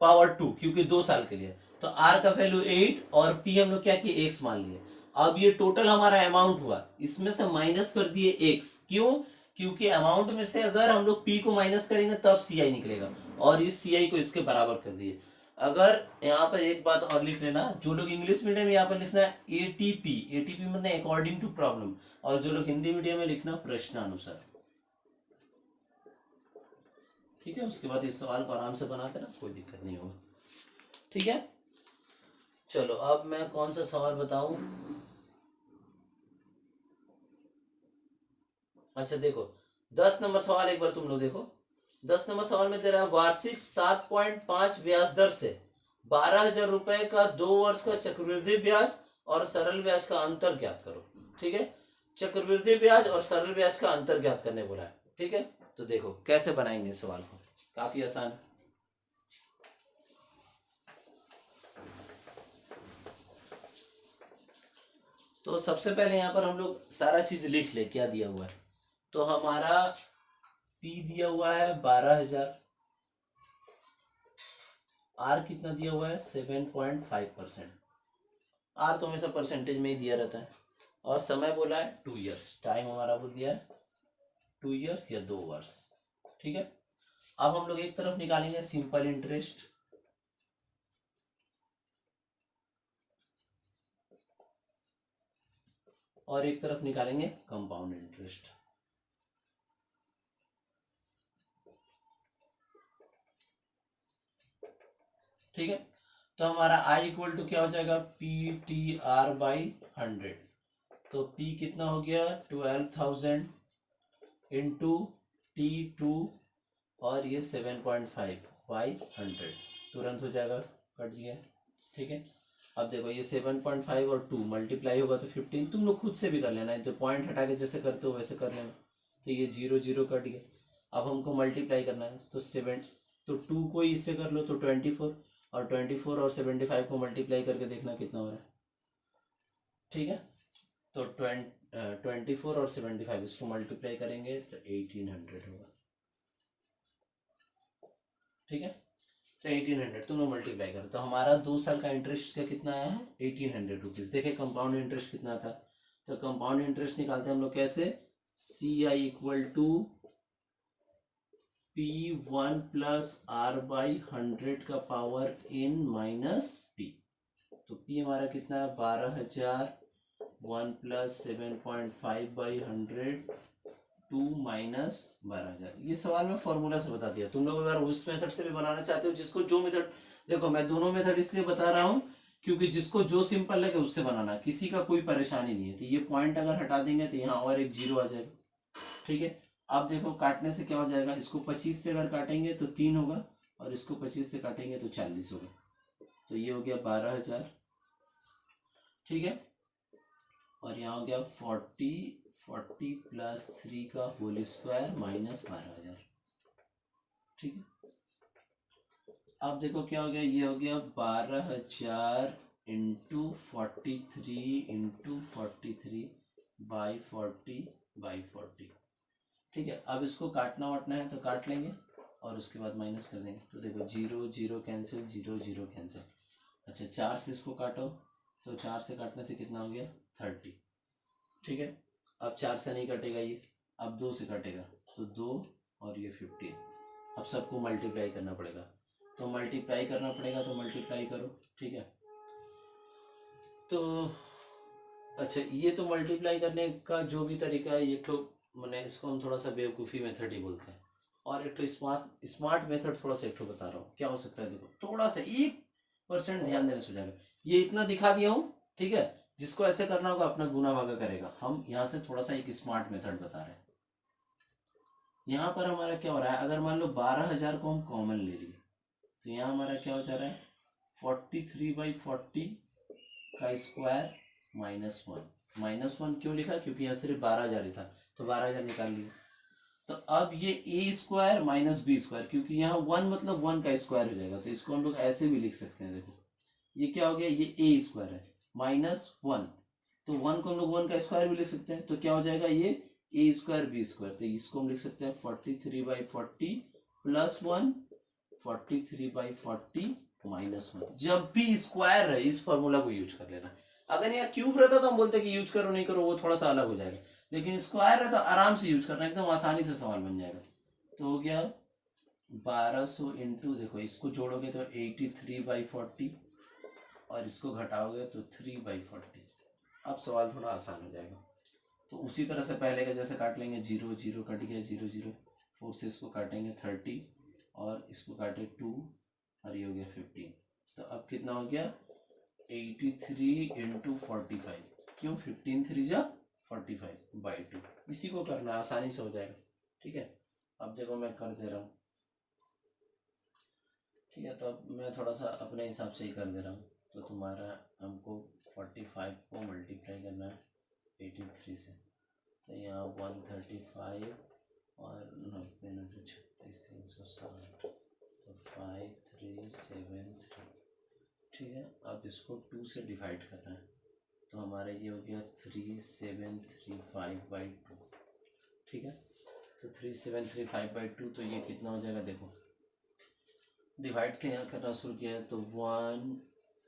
पावर 2, क्योंकि 2 साल के लिए, तो आर का वैल्यू 8 और पी हम लोग क्या किए, एक्स मान लिए। अब ये टोटल हमारा अमाउंट हुआ, इसमें से माइनस कर दिए एक्स, क्यों, क्योंकि अमाउंट में से अगर हम लोग पी को माइनस करेंगे तब सीआई निकलेगा, और इस सीआई को इसके बराबर कर दिए। अगर यहाँ पर एक बात और लिख लेना, जो लोग इंग्लिश मीडियम में यहाँ पर लिखना है एटीपी, एटीपी मतलब अकॉर्डिंग टू प्रॉब्लम, और जो लोग हिंदी मीडियम में लिखना प्रश्नानुसार। ठीक है, उसके बाद इस सवाल को आराम से बनाते ना, कोई दिक्कत नहीं होगा। ठीक है, चलो अब मैं कौन सा सवाल बताऊं। अच्छा देखो, 10 नंबर सवाल एक बार तुम लोग देखो। 10 नंबर सवाल में तेरा वार्षिक 7.5 ब्याज दर से 12,000 रुपए का 2 वर्ष का चक्रवृद्धि ब्याज और सरल ब्याज का अंतर ज्ञात करो। ठीक है, चक्रवृद्धि ब्याज और सरल ब्याज का अंतर ज्ञात करने बोला है। ठीक है, तो देखो कैसे बनाएंगे इस सवाल को, काफी आसान है। तो सबसे पहले यहाँ पर हम लोग सारा चीज लिख ले क्या दिया हुआ है। तो हमारा P दिया हुआ है 12,000, R कितना दिया हुआ है 7.5%, R तो हमेशा परसेंटेज में ही दिया रहता है, और समय बोला है 2 ईयर्स, टाइम हमारा वो दिया है 2 ईयर्स या 2 वर्ष। ठीक है, अब हम लोग एक तरफ निकालेंगे सिंपल इंटरेस्ट, और एक तरफ निकालेंगे कंपाउंड इंटरेस्ट। ठीक है, तो हमारा I इक्वल टू क्या हो जाएगा, PTR/100। तो P कितना हो गया 12,000 इंटू T2, और ये 7.5/100 तुरंत हो जाएगा, कट गया। ठीक है, अब देखो ये 7.5 और 2 मल्टीप्लाई होगा तो 15, तुम लोग खुद से भी कर लेना है, तो पॉइंट हटा के जैसे करते हो वैसे कर लेना। तो ये 0 0 कट गया, अब हमको मल्टीप्लाई करना है, तो 7, तो 2 को इससे कर लो तो 24, और 24 और 75 को मल्टीप्लाई करके देखना कितना हो रहा है। ठीक है, तो 24 और 75 इसको मल्टीप्लाई करेंगे तो 1800 होगा। ठीक है, तो 1800 तुम लोग मल्टीप्लाई करो, तो हमारा 2 साल का इंटरेस्ट का कितना आया है 1800 रुपीज। देखे कंपाउंड इंटरेस्ट कितना था, तो कंपाउंड इंटरेस्ट निकालते हैं हम लोग कैसे, CI equal to P1 plus R/100 का पावर n माइनस P। तो P हमारा कितना है 12,000, 1 प्लस 7.5/100 2 माइनस 12,000। ये सवाल में फॉर्मूला से बता दिया। तुम लोग अगर उस मेथड से भी बनाना चाहते हो, जिसको जो मेथड, देखो मैं दोनों मेथड इसलिए बता रहा हूँ क्योंकि जिसको जो सिंपल लगे उससे बनाना, किसी का कोई परेशानी नहीं है। तो ये पॉइंट अगर हटा देंगे तो यहाँ और एक जीरो आ जाएगा, ठीक है। अब देखो काटने से क्या हो जाएगा, इसको 25 से अगर काटेंगे तो 3 होगा, और इसको 25 से काटेंगे तो 40 होगा। तो ये हो गया 12,000, ठीक है। और यहाँ हो गया 40 प्लस 3 का होल स्क्वायर माइनस 12,000, ठीक है। अब देखो क्या हो गया, ये हो गया 12,000 इंटू 43 इंटू 43/40/40, ठीक है। अब इसको काटना वाटना है तो काट लेंगे और उसके बाद माइनस कर देंगे। तो देखो 0 0 कैंसिल, 0 0 कैंसिल। अच्छा 4 से इसको काटो, तो 4 से काटने से कितना हो गया 30, ठीक है। अब 4 से नहीं कटेगा ये, अब 2 से कटेगा, तो 2 और ये 15। अब सबको मल्टीप्लाई करना पड़ेगा, तो मल्टीप्लाई करना पड़ेगा, तो मल्टीप्लाई करो, ठीक है। तो अच्छा ये तो मल्टीप्लाई करने का जो भी तरीका है, ये तो मैंने इसको हम थोड़ा सा बेवकूफ़ी मेथड ही बोलते हैं, और एक तो स्मार्ट मेथड थोड़ा सा एक तो बता रहा हूँ क्या हो सकता है। देखो थोड़ा सा 1% ध्यान देने से हो जाएगा। ये इतना दिखा दिया हूँ, ठीक है। जिसको ऐसे करना होगा अपना गुना भागा करेगा। हम यहाँ से थोड़ा सा एक स्मार्ट मेथड बता रहे हैं। यहाँ पर हमारा क्या हो रहा है, अगर मान लो 12,000 को हम कॉमन ले लिए, तो यहाँ हमारा क्या हो जा रहा है 43/40 का स्क्वायर -1 क्यों लिखा, क्योंकि यहाँ सिर्फ 12,000 ही था, तो 12,000 निकाल लिया। तो अब ये a square minus b square, क्योंकि यहाँ 1 मतलब 1 का स्क्वायर हो जाएगा, तो इसको हम लोग ऐसे भी लिख सकते हैं। देखो ये क्या हो गया, ये a स्क्वायर है -1, तो 1 को हम लोग 1 का स्क्वायर भी लिख सकते हैं, तो क्या हो जाएगा ये a स्क्वायर b स्क्वायर। तो इसको हम लिख सकते हैं 43/40 प्लस 1, 43/40 -1। जब भी स्क्वायर है इस फॉर्मूला को यूज कर लेना। अगर यहाँ क्यूब रहता तो हम बोलते कि यूज करो नहीं करो, वो थोड़ा सा अलग हो जाएगा, लेकिन स्क्वायर है तो आराम से यूज करना, एकदम आसानी से सवाल बन जाएगा। तो हो गया 1200 इंटू, देखो इसको जोड़ोगे तो 83/40 और इसको घटाओगे तो 3/40। अब सवाल थोड़ा आसान हो जाएगा। तो उसी तरह से पहले का जैसे काट लेंगे, 0 0 कट गया, 0 0, 4 से इसको काटेंगे 30 और इसको काटे 2 और ये हो गया 15। तो अब कितना हो गया 83 इंटू 45, क्यों 15 3 जा 45/2। इसी को करना आसानी से हो जाएगा, ठीक है। अब देखो मैं कर दे रहा हूँ, ठीक है। तो अब मैं थोड़ा सा अपने हिसाब से ही कर दे रहा हूँ। तो तुम्हारा हमको 45 को मल्टीप्लाई करना है 83 से, तो यहाँ 135 और 90 9 36 360, तो 5373, ठीक है। अब इसको 2 से डिवाइड करना है, तो हमारा ये हो गया 3735/2, ठीक है। तो 3735/2, तो ये कितना हो जाएगा, देखो डिवाइड करना शुरू किया है तो 1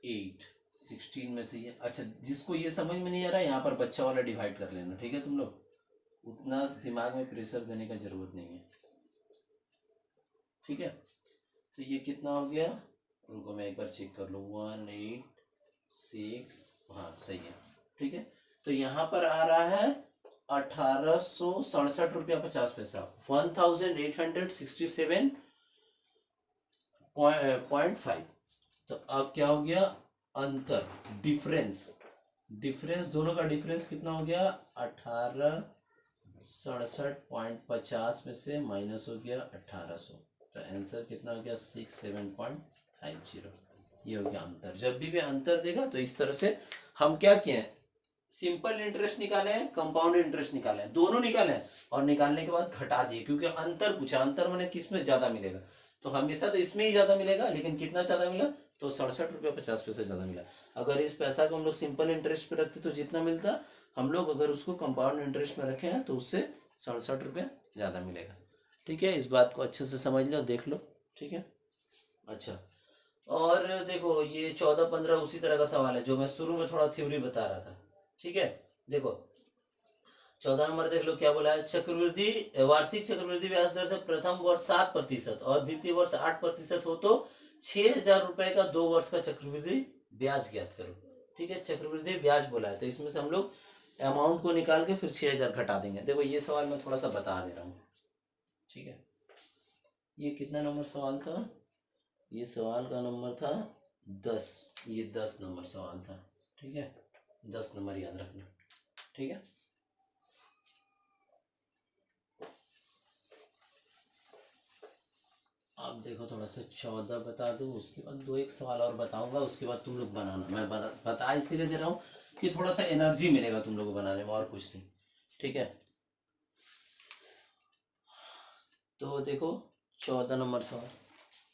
8 16 में से ये, अच्छा जिसको ये समझ में नहीं आ रहा है यहाँ पर बच्चा वाला डिवाइड कर लेना, ठीक है। तुम लोग उतना दिमाग में प्रेशर देने का जरूरत नहीं है, ठीक है। तो ये कितना हो गया, उनको मैं एक बार चेक कर लूँ, 186, हाँ सही है, ठीक है। तो यहाँ पर आ रहा है 1867 रुपया 50 पैसा, 1867.5। तो अब क्या हो गया, अंतर डिफरेंस दोनों का डिफरेंस कितना हो गया 1867.50 में से माइनस हो गया 1800, तो आंसर कितना हो गया 67.50। ये हो गया अंतर। जब भी अंतर देगा तो इस तरह से हम क्या किए हैं, सिंपल इंटरेस्ट निकाले हैं, कंपाउंड इंटरेस्ट निकाले हैं, दोनों निकाले हैं और निकालने के बाद घटा दिए, क्योंकि अंतर पूछा, अंतर मैंने किस में ज्यादा मिलेगा, तो हमेशा तो इसमें ही ज्यादा मिलेगा, लेकिन कितना ज्यादा मिला, तो 67 रुपया 50 पैसे ज्यादा मिला। अगर इस पैसा को हम लोग सिंपल इंटरेस्ट पे रखते तो जितना मिलता, हम लोग अगर उसको कंपाउंड इंटरेस्ट में रखे हैं तो उससे 67 रुपया ज्यादा मिलेगा, ठीक है। इस बात को अच्छे से समझ लो, देख लो, ठीक है। अच्छा, और देखो ये 14-15 उसी तरह का सवाल है जो मैं शुरू में थोड़ा थ्योरी बता रहा था। ठीक है, देखो 14 नंबर देख लो क्या बोला है। चक्रवृद्धि वार्षिक चक्रवृद्धि ब्याज दर से प्रथम वर्ष 7% और द्वितीय वर्ष 8% हो तो 6,000 रुपए का 2 वर्ष का चक्रवृद्धि ब्याज ज्ञात करो। ठीक है, चक्रवृद्धि ब्याज बोला है तो इसमें से हम लोग अमाउंट को निकाल के फिर 6,000 घटा देंगे। देखो ये सवाल मैं थोड़ा सा बता दे रहा हूँ। ठीक है, ये कितना नंबर सवाल था? ये सवाल का नंबर था 10। ये 10 नंबर सवाल था। ठीक है, 10 नंबर याद रखना। ठीक है, अब देखो थोड़ा सा 14 बता दूं, उसके बाद दो एक सवाल और बताऊंगा, उसके बाद तुम लोग बनाना। मैं बता इसलिए दे रहा हूँ कि थोड़ा सा एनर्जी मिलेगा तुम लोगों को बनाने में, और कुछ नहीं। ठीक है, तो देखो 14 नंबर सवाल।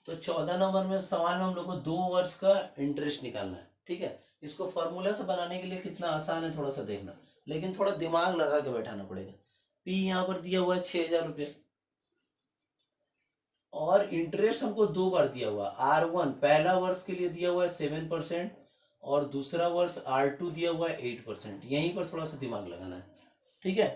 तो 14 नंबर में सवाल में हम लोग को 2 वर्ष का इंटरेस्ट निकालना है। ठीक है, इसको फॉर्मूला से बनाने के लिए कितना आसान है थोड़ा सा देखना, लेकिन थोड़ा दिमाग लगा के बैठाना पड़ेगा। पी यहाँ पर दिया हुआ है 6,000 रुपये, और इंटरेस्ट हमको 2 बार दिया हुआ। R1 पहला वर्ष के लिए दिया हुआ है 7%, और दूसरा वर्ष R2 दिया हुआ है 8%। यहीं पर थोड़ा सा दिमाग लगाना है। ठीक है,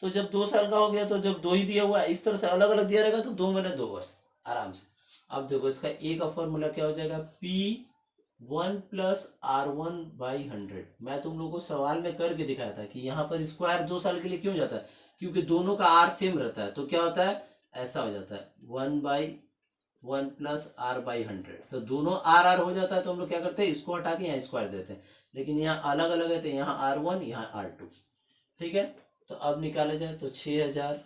तो जब 2 साल का हो गया तो जब 2 ही दिया हुआ है, इस तरह से अलग अलग दिया रहेगा तो 2 महीने 2 वर्ष आराम से। अब देखो इसका ए का फॉर्मूला क्या हो जाएगा, P1+R1/100। मैं तुम लोगों को सवाल में करके दिखाया था कि यहाँ पर स्क्वायर 2 साल के लिए क्यों जाता है, क्योंकि दोनों का आर सेम रहता है। तो क्या होता है, ऐसा हो जाता है 1/1+R/100। तो दोनों आर आर हो जाता है, तो हम लोग क्या करते हैं, इसको हटा के यहाँ स्क्वायर देते हैं। लेकिन यहाँ अलग अलग है तो यहाँ R1 यहाँ R2। ठीक है, तो अब निकाला जाए तो 6,000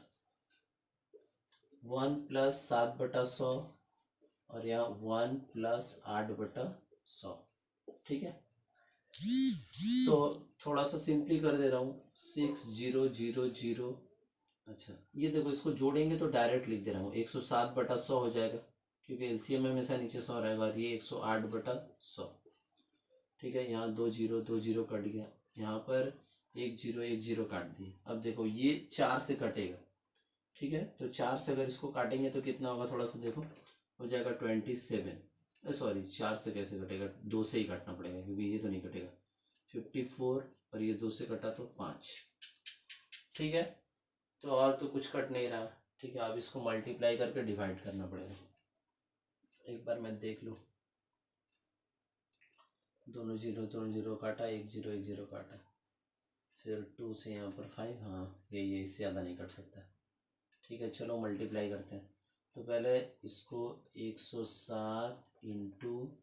1+7/100, और यहाँ 1+8/100। ठीक है, तो थोड़ा सा सिंपली कर दे रहा हूँ, 6000। अच्छा, ये देखो इसको जोड़ेंगे तो डायरेक्ट लिख दे रहा हूँ, 107/100 हो जाएगा, क्योंकि एलसीएम में हमेशा नीचे 100 रहेगा, और ये 108/100। ठीक है, यहाँ 2 0 कट गया, यहाँ पर 1 0 काट दिए। अब देखो ये 4 से कटेगा। ठीक है, तो 4 से अगर इसको काटेंगे तो कितना होगा, थोड़ा सा देखो, हो जाएगा 27। सॉरी, 4 से कैसे कटेगा, 2 से ही काटना पड़ेगा क्योंकि ये तो नहीं कटेगा। 54, और ये 2 से कटा तो 5। ठीक है, तो और तो कुछ कट नहीं रहा। ठीक है, अब इसको मल्टीप्लाई करके डिवाइड करना पड़ेगा। एक बार मैं देख लूँ, दोनों जीरो काटा, 1 0 काटा, फिर 2 से यहाँ पर 5। हाँ, ये इससे ज़्यादा नहीं कट सकता। ठीक है, चलो मल्टीप्लाई करते हैं। तो पहले इसको 107 इंटू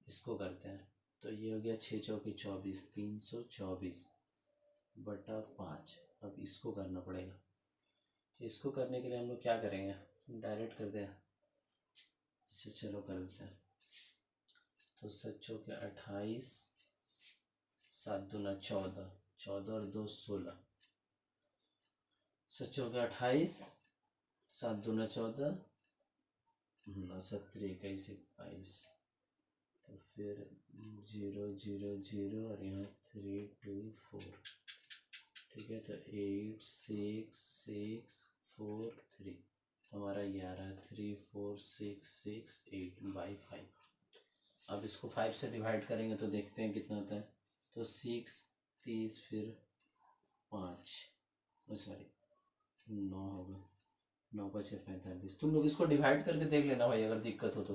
इसको करते हैं, तो ये हो गया 6 चौके 24, 324/5। अब इसको करना पड़ेगा, तो इसको करने के लिए हम लोग क्या करेंगे, डायरेक्ट कर दें। अच्छा चलो कर देते हैं। तो 7 चौके 28, 7 दूना 14, 14 और 2 16, 7 चौके 28, 7 दूना 14, 7 21 22, तो फिर 0 0 0, और यहाँ 3 2 4। ठीक है, तो 8 6 6 4 3, हमारा ये आ रहा है 3 4 6 6 8/5। अब इसको 5 से डिवाइड करेंगे तो देखते हैं कितना होता है। तो 6 30, फिर 5, सॉरी 9 होगा, 9×5 = 45। तुम लोग इसको डिवाइड करके देख लेना भाई, अगर दिक्कत हो तो।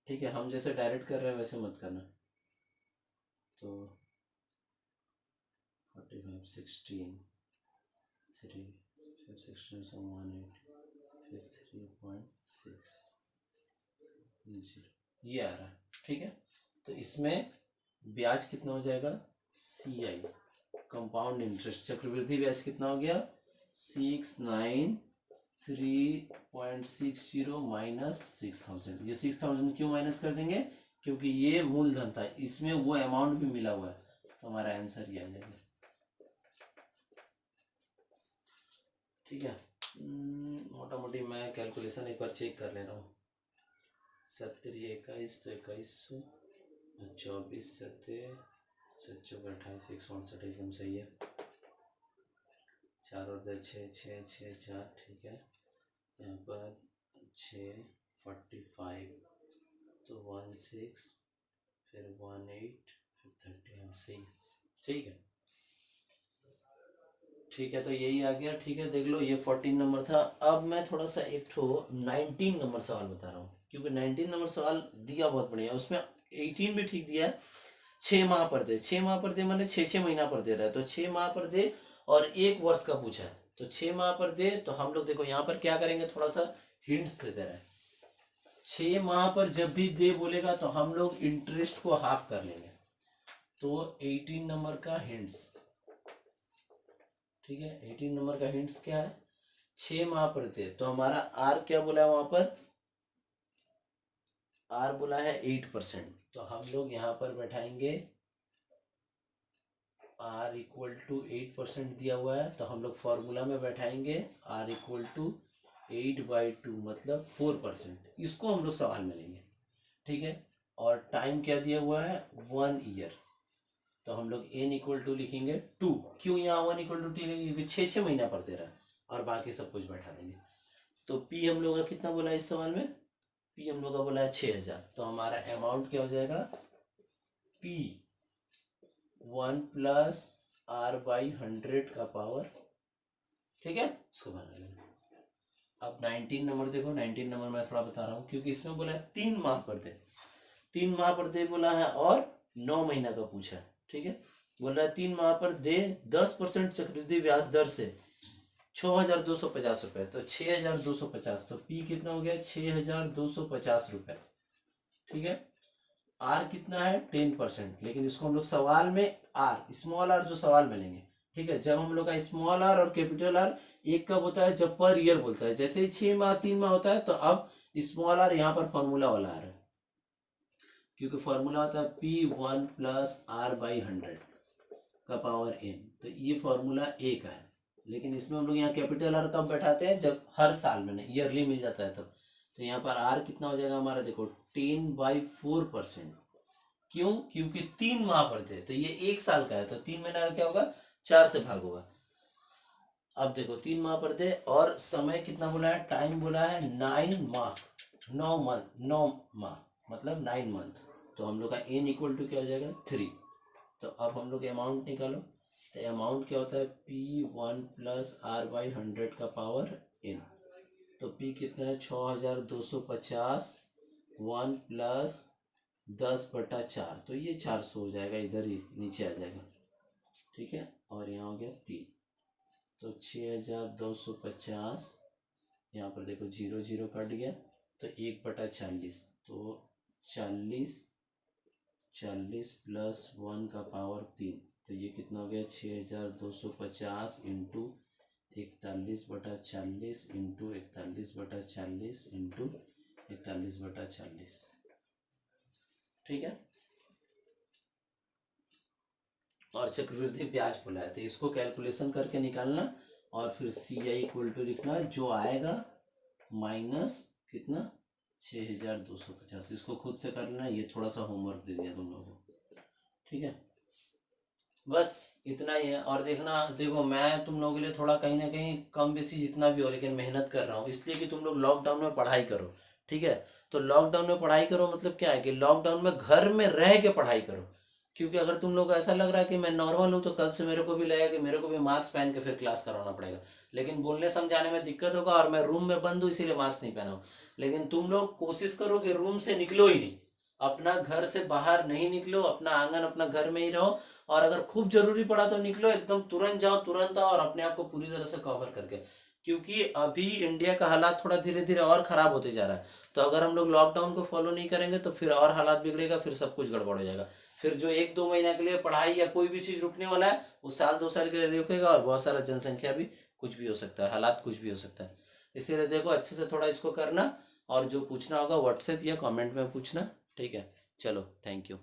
ठीक है, हम जैसे डायरेक्ट कर रहे हैं वैसे मत करना। तो 45 16 3, फिर 16 से 180, फिर 3.6 0, ये आ रहा है। ठीक है, तो इसमें ब्याज कितना हो जाएगा, CI कंपाउंड इंटरेस्ट चक्रवृद्धि ब्याज कितना हो गया, 693.60 माइनस 6,000। ये 6,000 क्यों माइनस कर देंगे, क्योंकि ये मूलधन था, इसमें वो अमाउंट भी मिला हुआ है, तो हमारा आंसर ये आ जाएगा। ठीक है, मोटा मोटी मैं कैलकुलेशन एक बार चेक कर ले रहा हूँ। 70 21 तो 2100, 24 7 7 28 168, एकदम सही है। 4 और 10 6 6 6 4। ठीक है, यहाँ पर 6 45 तो 16 फिर 18 फिर 30, सही है। ठीक है, ठीक है, तो यही आ गया। ठीक है, देख लो ये 14 नंबर था। अब मैं थोड़ा सा एक ठो 19 नंबर सवाल बता रहा हूँ, क्योंकि 19 नंबर सवाल दिया बहुत बढ़िया, उसमें 18 भी ठीक दिया है। 6 माह पर दे, 6 माह पर दे मैंने 6 6 महीना पर दे रहा है, तो 6 माह पर दे और 1 वर्ष का पूछा है, तो 6 माह पर दे। तो हम लोग देखो यहाँ पर क्या करेंगे, थोड़ा सा हिंट्स देते रहे। 6 माह पर जब भी दे बोलेगा तो हम लोग इंटरेस्ट को हाफ कर लेंगे। तो 18 नंबर का हिंट्स, ठीक है, 18 नंबर का हिंट्स क्या है, 6 माह पर दे, तो हमारा आर क्या बोला है वहां पर, आर बोला है 8%, तो हम लोग यहाँ पर बैठाएंगे आर इक्वल टू 8% दिया हुआ है, तो हम लोग फॉर्मूला में बैठाएंगे आर इक्वल टू 8/2 मतलब 4%, इसको हम लोग सवाल में लेंगे। ठीक है, और टाइम क्या दिया हुआ है 1 ईयर, तो हम लोग n इक्वल टू लिखेंगे 2। क्यों यहाँ 1 इक्वल टू 2 लिखेंगे, क्योंकि 6 6 महीना पर दे रहा है, और बाकी सब कुछ बैठा देंगे। तो p हम लोग का कितना बोला है इस सवाल में, p हम लोग का बोला है 6000, तो हमारा अमाउंट क्या हो जाएगा p 1 प्लस r/100 का पावर। ठीक है, इसको बना लेंगे। अब 19 नंबर देखो, 19 नंबर मैं थोड़ा बता रहा हूँ, क्योंकि इसमें बोला है 3 माह पर दे, 3 माह पर दे बोला है और 9 महीना का पूछा है। ठीक है, बोल रहा है 3 माह पर दे 10% चक्रवृद्धि ब्याज दर से 6250 रुपए, तो 6250, तो पी कितना हो गया 6250 रुपए। ठीक है, आर कितना है 10%, लेकिन इसको हम लोग सवाल में आर स्मॉल आर जो सवाल में लेंगे। ठीक है, जब हम लोग का स्मॉल आर और कैपिटल आर एक कब होता है, जब पर ईयर बोलता है, जैसे ही 6 माह 3 माह होता है, तो अब स्मॉल आर यहाँ पर फॉर्मूला वाला आ रहा है, क्योंकि फॉर्मूला होता है P1 प्लस r/100 का पावर n, तो ये फॉर्मूला ए का है। लेकिन इसमें हम लोग यहाँ कैपिटल आर कब बैठाते हैं, जब हर साल में नहीं ईयरली मिल जाता है तब। तो यहाँ पर आर कितना हो जाएगा हमारा, देखो 10/4%। क्यों, क्योंकि 3 माह पर थे, तो ये 1 साल का है, तो 3 महीना का क्या होगा 4 से भाग होगा। अब देखो 3 माह पर थे, और समय कितना बोला है, टाइम बोला है 9 माह, 9 माह मतलब 9 मंथ, तो हम लोग का n इक्वल टू क्या हो जाएगा 3। तो अब हम लोग अमाउंट निकालो, तो अमाउंट क्या होता है P1 प्लस r/100 का पावर n, तो P कितना है 6250, 1 प्लस 10/4, तो ये 400 हो जाएगा, इधर ही नीचे आ जाएगा। ठीक है, और यहाँ हो गया 3, तो 6250, यहाँ पर देखो 0 0 कट गया, तो 1/40, तो 40 प्लस 1 का पावर 3, तो ये कितना हो गया 6250 इंटू 41/40 इंटू 41/40 इंटू 41/40। ठीक है, और चक्रवृद्धि ब्याज बोला है, तो इसको कैलकुलेशन करके निकालना, और फिर CI इक्वल टू लिखना जो आएगा माइनस कितना 6250, इसको खुद से कर लेना, ये थोड़ा सा होमवर्क दे दिया तुम लोगों को। ठीक है, बस इतना ही है। और देखना, देखो मैं तुम लोगों के लिए थोड़ा कहीं ना कहीं कम बेसी जितना भी हो, लेकिन मेहनत कर रहा हूँ, इसलिए कि तुम लोग लॉकडाउन में पढ़ाई करो। ठीक है, तो लॉकडाउन में पढ़ाई करो मतलब क्या है कि लॉकडाउन में घर में रह के पढ़ाई करो, क्योंकि अगर तुम लोग को ऐसा लग रहा है कि मैं नॉर्मल हूँ, तो कल से मेरे को भी लगेगा कि मेरे को भी मास्क पहन के फिर क्लास कराना पड़ेगा, लेकिन बोलने समझाने में दिक्कत होगा, और मैं रूम में बंद हूँ इसीलिए मास्क नहीं पहना हूँ। लेकिन तुम लोग कोशिश करो कि रूम से निकलो ही नहीं, अपना घर से बाहर नहीं निकलो, अपना आंगन अपना घर में ही रहो, और अगर खूब जरूरी पड़ा तो निकलो, एकदम तुरंत जाओ तुरंत आओ, और अपने आप को पूरी तरह से कवर करके, क्योंकि अभी इंडिया का हालात थोड़ा धीरे धीरे और खराब होते जा रहा है। तो अगर हम लोग लॉकडाउन को फॉलो नहीं करेंगे तो फिर और हालात बिगड़ेगा, फिर सब कुछ गड़बड़ हो जाएगा। फिर जो 1 2 महीना के लिए पढ़ाई या कोई भी चीज रुकने वाला है, वो 1 2 साल के लिए रुकेगा, और बहुत सारा जनसंख्या भी कुछ भी हो सकता है, हालात कुछ भी हो सकता है। इसीलिए देखो अच्छे से थोड़ा इसको करना, और जो पूछना होगा व्हाट्सएप या कमेंट में पूछना। ठीक है, चलो थैंक यू।